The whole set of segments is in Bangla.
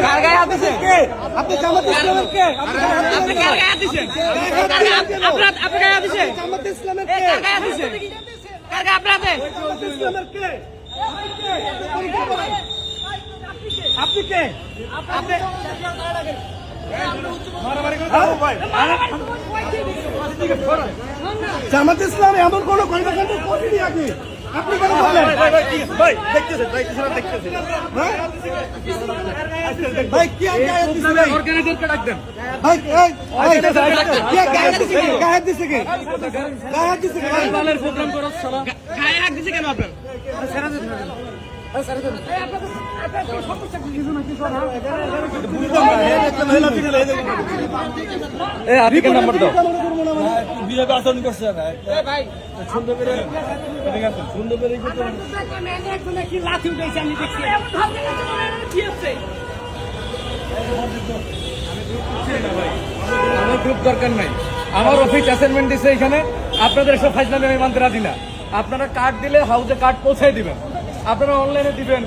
কার গায়ে হাত দিছেন? আপনি জামাত ইসলামের কে? আপনি কার গায়ে হাত দিছেন? আপনার গায়ে হাত দিছেন? জামাত ইসলামের কে? কার গায়ে হাত দিছেন? কার গায়ে আপনার হাতে? জামাত ইসলামের কে? আপনি কে? আপনি জামাত ইসলাম এমন কোন কর্মকাণ্ড করেনি আগে, আপনি কেন বললেন? ভাই দেখতেছেন, ভাই কি অর্গানাইজারকে ডাক দেন। ভাই গায়ে দিছে কে? বালের প্রোগ্রাম করো শালা। গায়ে হাত দিছে কেন আপনার? নাম্বার দাও। বিয়ে আচরণ করছে সুন্দর করে সুন্দর করে লাঠি উঠেছে আমি দেখছি। আমার গ্রুপ দরকার নাই, আমার অফিস অ্যাসাইনমেন্ট দিচ্ছে এখানে। আপনাদের এসব ফাইজলামি আমি মানতে রাজি না। আপনারা কার্ড দিলে হাউসে কার্ড পৌঁছাই দিবেন, আপনারা অনলাইনে দিবেন,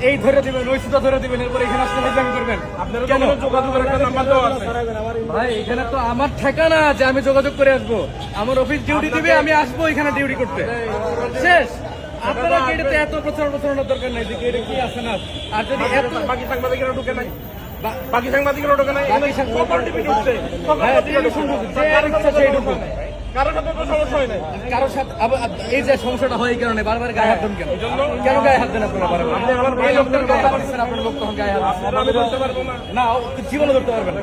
এই ধরে দিবেন, রসিদটা ধরে দিবেন, এরপর এখানে আসলে ফাইজলামি করবেন কেন? ভাই এখানে তো আমার ঠিকানা যে আমি যোগাযোগ করে আসবো, আমার অফিস ডিউটি দিবে, আমি আসবো এখানে ডিউটি করতে, শেষ। আপনারা গেটে এত প্রচারণার দরকার নাই যে গেটে কি আছে না। আর যদি বাকি সাংবাদিকেরা ঢুকে নাই, বাকি সাংবাদিকেরা ঢুকে নাই, কারোর সাথে কোনো সমস্যা হয় নাই, কারোর সাথে এই যে সমস্যাটা হয় এই কারণে বারবার গায়ে হাত দেন কেন? কেন গায়ে হাত দেন আপনারা বারবার? এই লোকটার কথা বলছেন, আপনার লোক তখন গায়ে হাত না, জীবনে ধরতে পারবেন না।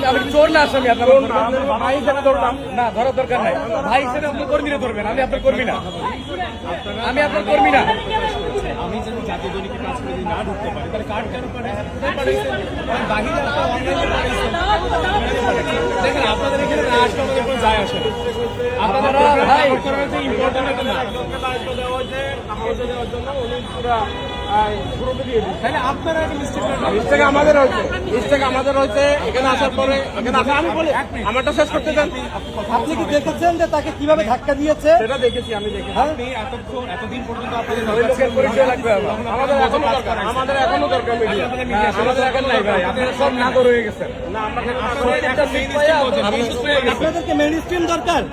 আমি চোর না আসামি, আপনার ভাই হিসেবে ধরলাম না, ধরার দরকার নাই। ভাই হিসেবে আপনি কর্মীরা ধরবেন, আমি আপনার কর্মী না, আমি আপনার কর্মী না। আমি যদি জাতীয় দৈনিকে কাজ করে না ঢুকতে পারি তাহলে কার্ড কেন পারে? দেখেন আপনাদের এখানে না আসলে আমাদের কোনো যায় আসে না। আপনারা ভাই ইম্পর্টেন্ট একটা না আপনারা মিস্টেক আমাদের হয়েছে, এখানে আসার পরে আমি বলি আমারটা শেষ করতে চান। আপনি কি দেখেছেন যে তাকে কিভাবে ধাক্কা দিয়েছে? সেটা দেখেছি, আমি দেখেছি। আপনি এতদিন পর্যন্ত আপনাদের পরিচয় লাগবে, আমাদের এখনো দরকার মিডিয়া, আমাদের এখন নাই ভাই, আপনারা সব নাগর হয়ে গেছেন। না, আপনাদেরকে মেইন স্ট্রিম দরকার।